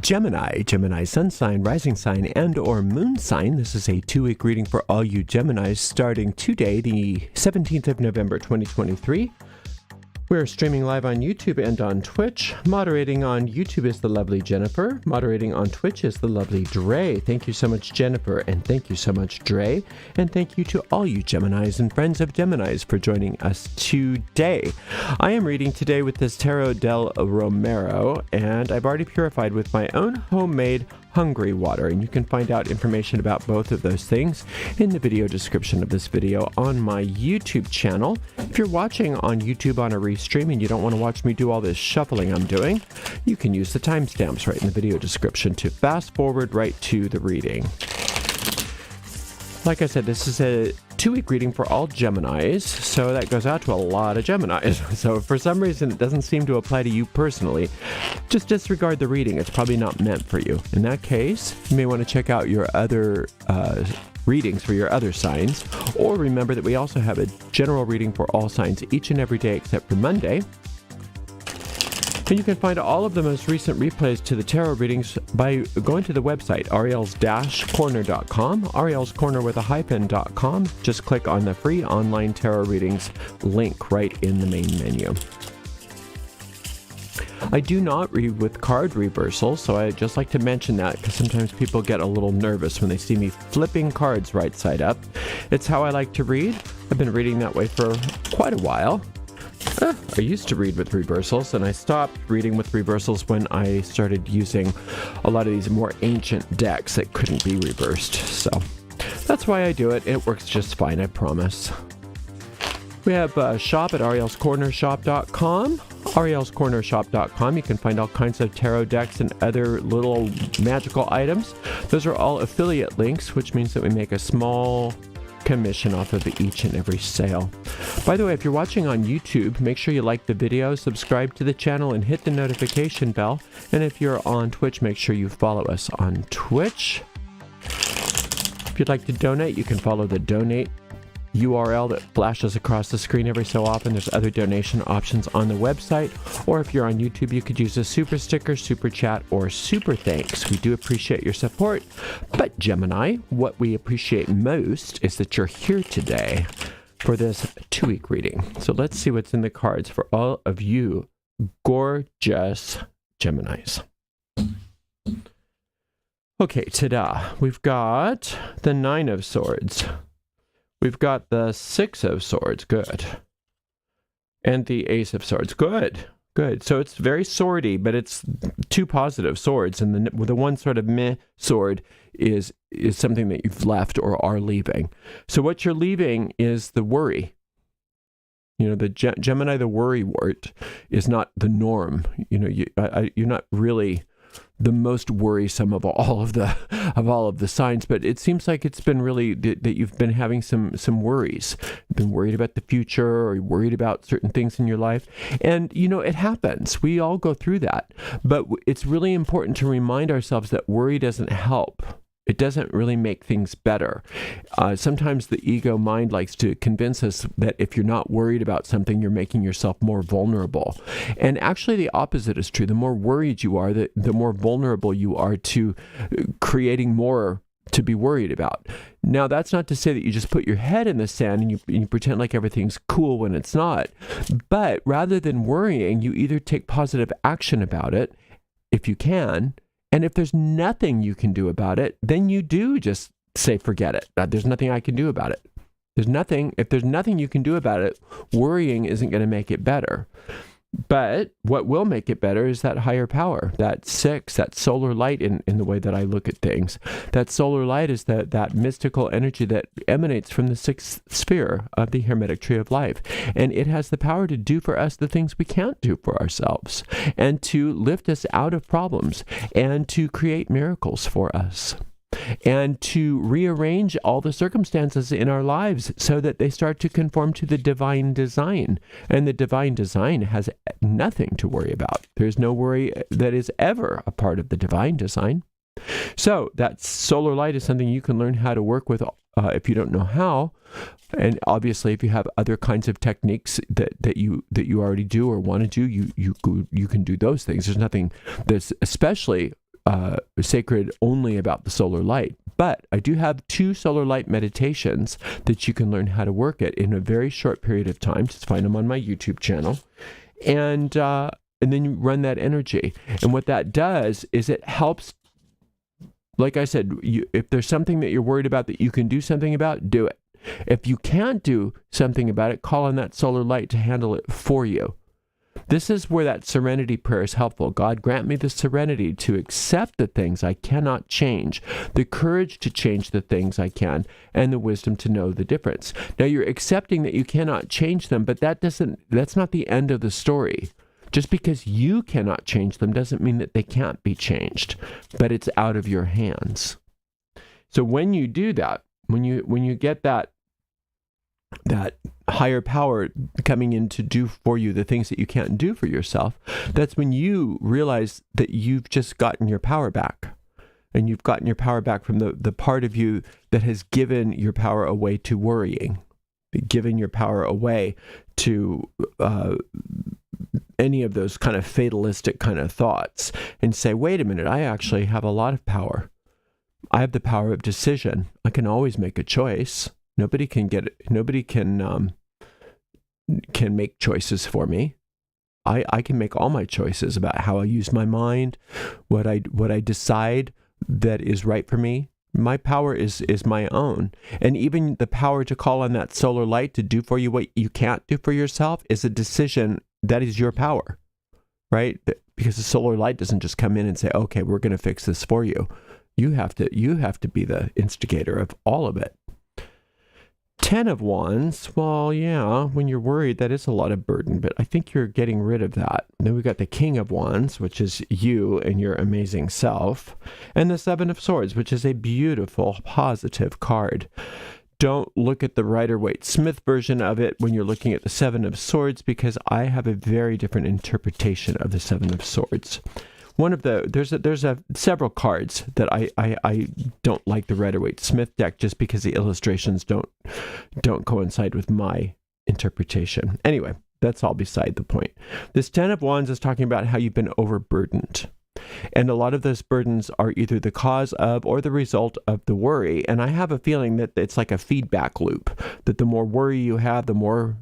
Gemini, Gemini sun sign, rising sign, and or moon sign. This is a 2-week reading for all you Geminis starting today, the 17th of November, 2023. We're streaming live on YouTube and on Twitch. Moderating on YouTube is the lovely Jennifer. Moderating on Twitch is the lovely Dre. Thank you so much, Jennifer, and thank you so much, Dre. And thank you to all you Geminis and friends of Geminis for joining us today. I am reading today with this Tarot del Romero, and I've already purified with my own homemade hungry water, and you can find out information about both of those things in the video description of this video on my YouTube channel. If you're watching on YouTube on a restream and you don't want to watch me do all this shuffling I'm doing, you can use the timestamps right in the video description to fast forward right to the reading. Like I said, this is a 2-week reading for all Geminis, so that goes out to a lot of Geminis. So if for some reason it doesn't seem to apply to you personally, just disregard the reading. It's probably not meant for you. In that case, you may want to check out your other readings for your other signs, or remember that we also have a general reading for all signs each and every day except for Monday. And you can find all of the most recent replays to the tarot readings by going to the website, ariels-corner.com, Ariel's Corner with a hyphen.com. Just click on the free online tarot readings link right in the main menu. I do not read with card reversals, so I just like to mention that because sometimes people get a little nervous when they see me flipping cards right side up. It's how I like to read. I've been reading that way for quite a while. I used to read with reversals, and I stopped reading with reversals when I started using a lot of these more ancient decks that couldn't be reversed. So that's why I do it. It works just fine, I promise. We have a shop at arielscornershop.com. arielscornershop.com. You can find all kinds of tarot decks and other little magical items. Those are all affiliate links, which means that we make a small commission off of each and every sale. By the way, if you're watching on YouTube, make sure you like the video, subscribe to the channel, and hit the notification bell. And if you're on Twitch, make sure you follow us on Twitch. If you'd like to donate, you can follow the donate URL that flashes across the screen every so often. There's other donation options on the website, or if you're on YouTube, you could use a super sticker, super chat, or super thanks. We do appreciate your support, but Gemini, what we appreciate most is that you're here today for this 2-week reading. So let's see what's in the cards for all of you gorgeous Geminis. Okay, ta-da. We've got the 9 of Swords. We've got the 6 of Swords, good. And the Ace of Swords, good, good. So it's very swordy, but it's 2 positive swords. And the one sort of meh sword is something that you've left or are leaving. So what you're leaving is the worry. You know, the Gemini, the worrywart, is not the norm. You know, you're not really the most worrisome of all of the signs, but it seems like it's been really that you've been having some worries. You've been worried about the future, or worried about certain things in your life. And you know, it happens. We all go through that. But it's really important to remind ourselves that worry doesn't help. It doesn't really make things better. Sometimes the ego mind likes to convince us that if you're not worried about something, you're making yourself more vulnerable. And actually the opposite is true. The more worried you are, the more vulnerable you are to creating more to be worried about. Now, that's not to say that you just put your head in the sand and you pretend like everything's cool when it's not. But rather than worrying, you either take positive action about it, if you can, and if there's nothing you can do about it, then you do just say, forget it. There's nothing I can do about it. If there's nothing you can do about it, worrying isn't going to make it better. But what will make it better is that higher power, that 6, that solar light in the way that I look at things. That solar light is that mystical energy that emanates from the 6th sphere of the Hermetic Tree of Life. And it has the power to do for us the things we can't do for ourselves, and to lift us out of problems, and to create miracles for us, and to rearrange all the circumstances in our lives so that they start to conform to the divine design. And the divine design has nothing to worry about. There's no worry that is ever a part of the divine design. So that solar light is something you can learn how to work with if you don't know how. And obviously, if you have other kinds of techniques that you already do or want to do, you can do those things. There's nothing that's especially sacred only about the solar light. But I do have 2 solar light meditations that you can learn how to work it in a very short period of time. Just find them on my YouTube channel. And then you run that energy. And what that does is it helps, like I said, if there's something that you're worried about that you can do something about, do it. If you can't do something about it, call on that solar light to handle it for you. This is where that serenity prayer is helpful. God, grant me the serenity to accept the things I cannot change, the courage to change the things I can, and the wisdom to know the difference. Now, you're accepting that you cannot change them, but that's not the end of the story. Just because you cannot change them doesn't mean that they can't be changed, but it's out of your hands. So when you do that, when you get that higher power coming in to do for you the things that you can't do for yourself, that's when you realize that you've just gotten your power back. And you've gotten your power back from the part of you that has given your power away to worrying, given your power away to any of those kind of fatalistic kind of thoughts, and say, wait a minute, I actually have a lot of power. I have the power of decision. I can always make a choice. Nobody can make choices for me. I can make all my choices about how I use my mind, what I decide that is right for me. My power is my own. And even the power to call on that solar light to do for you what you can't do for yourself is a decision that is your power, right? Because the solar light doesn't just come in and say, okay, we're going to fix this for you. You have to be the instigator of all of it. 10 of Wands, well, yeah, when you're worried, that is a lot of burden, but I think you're getting rid of that. Then we've got the King of Wands, which is you and your amazing self, and the 7 of Swords, which is a beautiful, positive card. Don't look at the Rider-Waite-Smith version of it when you're looking at the 7 of Swords, because I have a very different interpretation of the 7 of Swords. There's several cards that I don't like the Rider-Waite-Smith deck just because the illustrations don't coincide with my interpretation. Anyway, that's all beside the point. This 10 of Wands is talking about how you've been overburdened. And a lot of those burdens are either the cause of or the result of the worry. And I have a feeling that it's like a feedback loop, that the more worry you have, the more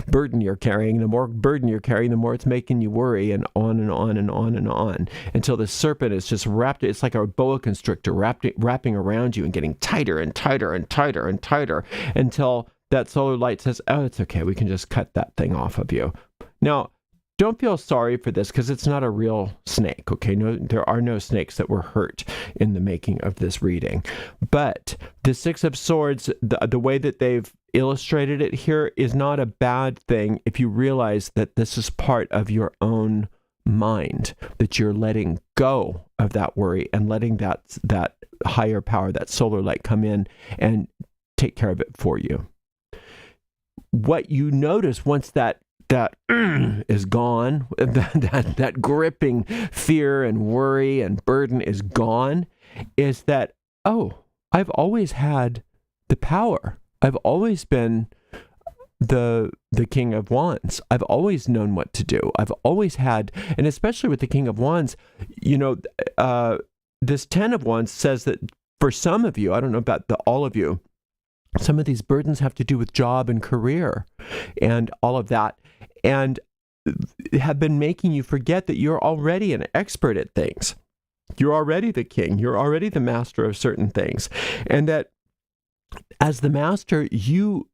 burden you're carrying. The more burden you're carrying, the more it's making you worry, and on and on and on and on, until the serpent is just wrapped. It's like a boa constrictor wrapping around you and getting tighter and tighter and tighter and tighter, until that solar light says, oh, it's okay, we can just cut that thing off of you. Now, don't feel sorry for this, because it's not a real snake, okay? No, there are no snakes that were hurt in the making of this reading. But the 6 of Swords, the way that they've illustrated it here, is not a bad thing if you realize that this is part of your own mind, that you're letting go of that worry and letting that higher power, that solar light, come in and take care of it for you. What you notice once that is gone, that gripping fear and worry and burden is gone, is that, oh, I've always had the power. I've always been the King of Wands. I've always known what to do. I've always had, and especially with the King of Wands, this 10 of Wands says that for some of you, I don't know about all of you, some of these burdens have to do with job and career and all of that, and have been making you forget that you're already an expert at things. You're already the king. You're already the master of certain things. And that as the master, you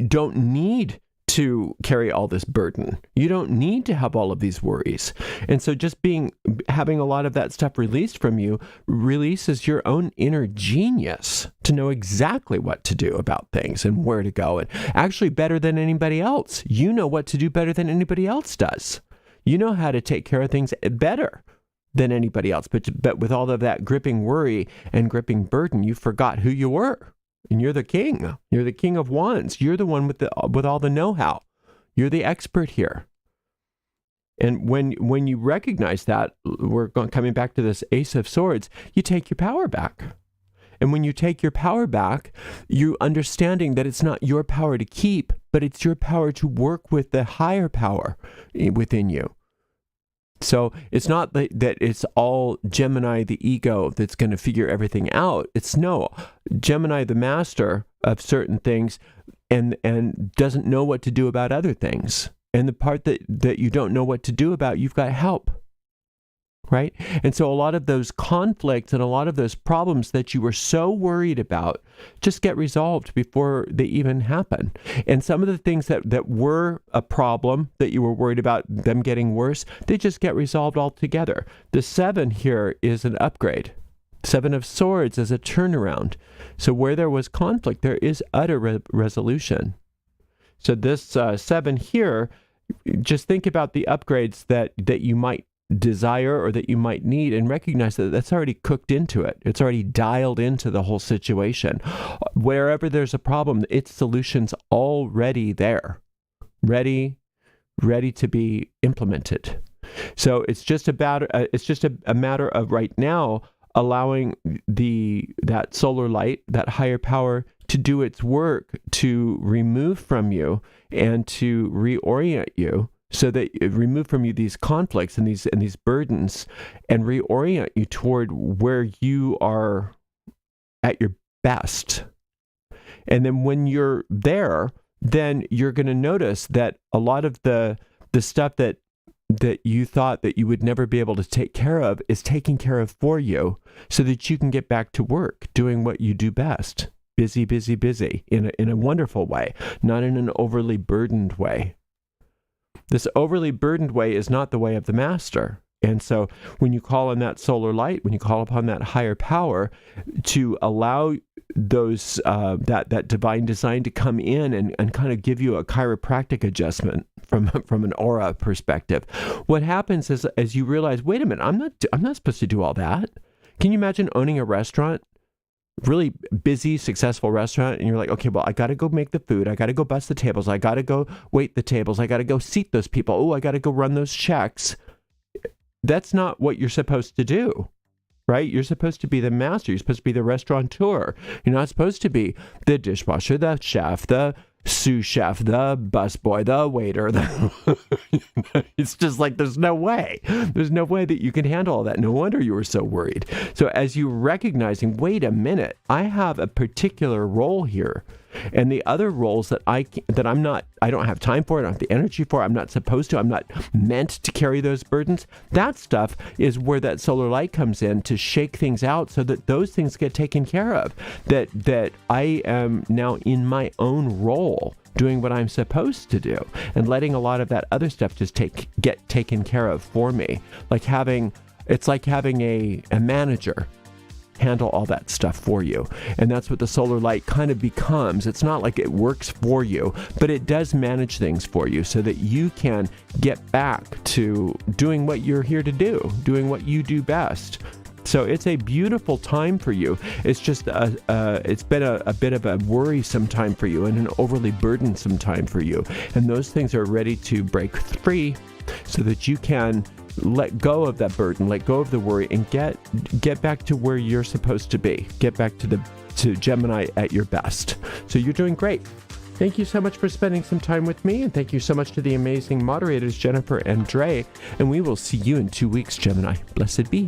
don't need to carry all this burden. You don't need to have all of these worries. And so just having a lot of that stuff released from you releases your own inner genius to know exactly what to do about things and where to go. And actually better than anybody else. You know what to do better than anybody else does. You know how to take care of things better than anybody else. But with all of that gripping worry and gripping burden, you forgot who you were. And you're the king. You're the King of Wands. You're the one with all the know-how. You're the expert here. And when you recognize that, coming back to this Ace of Swords, you take your power back. And when you take your power back, you understanding that it's not your power to keep, but it's your power to work with the higher power within you. So it's not that it's all Gemini, the ego, that's going to figure everything out. It's no, Gemini, the master of certain things, and doesn't know what to do about other things. And the part that you don't know what to do about, you've got help. Right? And so a lot of those conflicts and a lot of those problems that you were so worried about just get resolved before they even happen. And some of the things that were a problem that you were worried about them getting worse, they just get resolved altogether. The 7 here is an upgrade. 7 of Swords is a turnaround. So where there was conflict, there is utter resolution. So this 7 here, just think about the upgrades that you might desire or that you might need, and recognize that that's already cooked into it. It's already dialed into the whole situation. Wherever there's a problem, its solution's already there, ready to be implemented. So it's just about a matter of right now allowing that solar light, that higher power, to do its work to remove from you and to reorient you, so that it remove from you these conflicts and these burdens, and reorient you toward where you are at your best. And then when you're there, then you're going to notice that a lot of the stuff that you thought that you would never be able to take care of is taken care of for you, so that you can get back to work doing what you do best. Busy, busy, busy in a wonderful way, not in an overly burdened way. This overly burdened way is not the way of the master. And so when you call on that solar light, when you call upon that higher power to allow those that divine design to come in and kind of give you a chiropractic adjustment from an aura perspective, what happens is, as you realize, wait a minute, I'm not supposed to do all that. Can you imagine owning a restaurant? Really busy, successful restaurant, and you're like, okay, well, I got to go make the food. I got to go bust the tables. I got to go wait the tables. I got to go seat those people. Oh, I got to go run those checks. That's not what you're supposed to do, right? You're supposed to be the master. You're supposed to be the restaurateur. You're not supposed to be the dishwasher, the chef, the sous chef, the busboy, the waiter. It's just like, there's no way that you can handle all that. No wonder you were so worried. So as you recognizing, wait a minute, I have a particular role here, and the other roles that I don't have time for, I don't have the energy for, I'm not supposed to, I'm not meant to carry those burdens. That stuff is where that solar light comes in to shake things out, so that those things get taken care of. That I am now in my own role, doing what I'm supposed to do, and letting a lot of that other stuff just get taken care of for me. It's like having a manager handle all that stuff for you. And that's what the solar light kind of becomes. It's not like it works for you, but it does manage things for you, so that you can get back to doing what you're here to do, doing what you do best. So it's a beautiful time for you. It's just it's been a bit of a worrisome time for you, and an overly burdensome time for you. And those things are ready to break free, so that you can let go of that burden, let go of the worry, and get back to where you're supposed to be. Get back to Gemini at your best. So you're doing great. Thank you so much for spending some time with me, and thank you so much to the amazing moderators, Jennifer and Dre. And we will see you in 2 weeks, Gemini. Blessed be.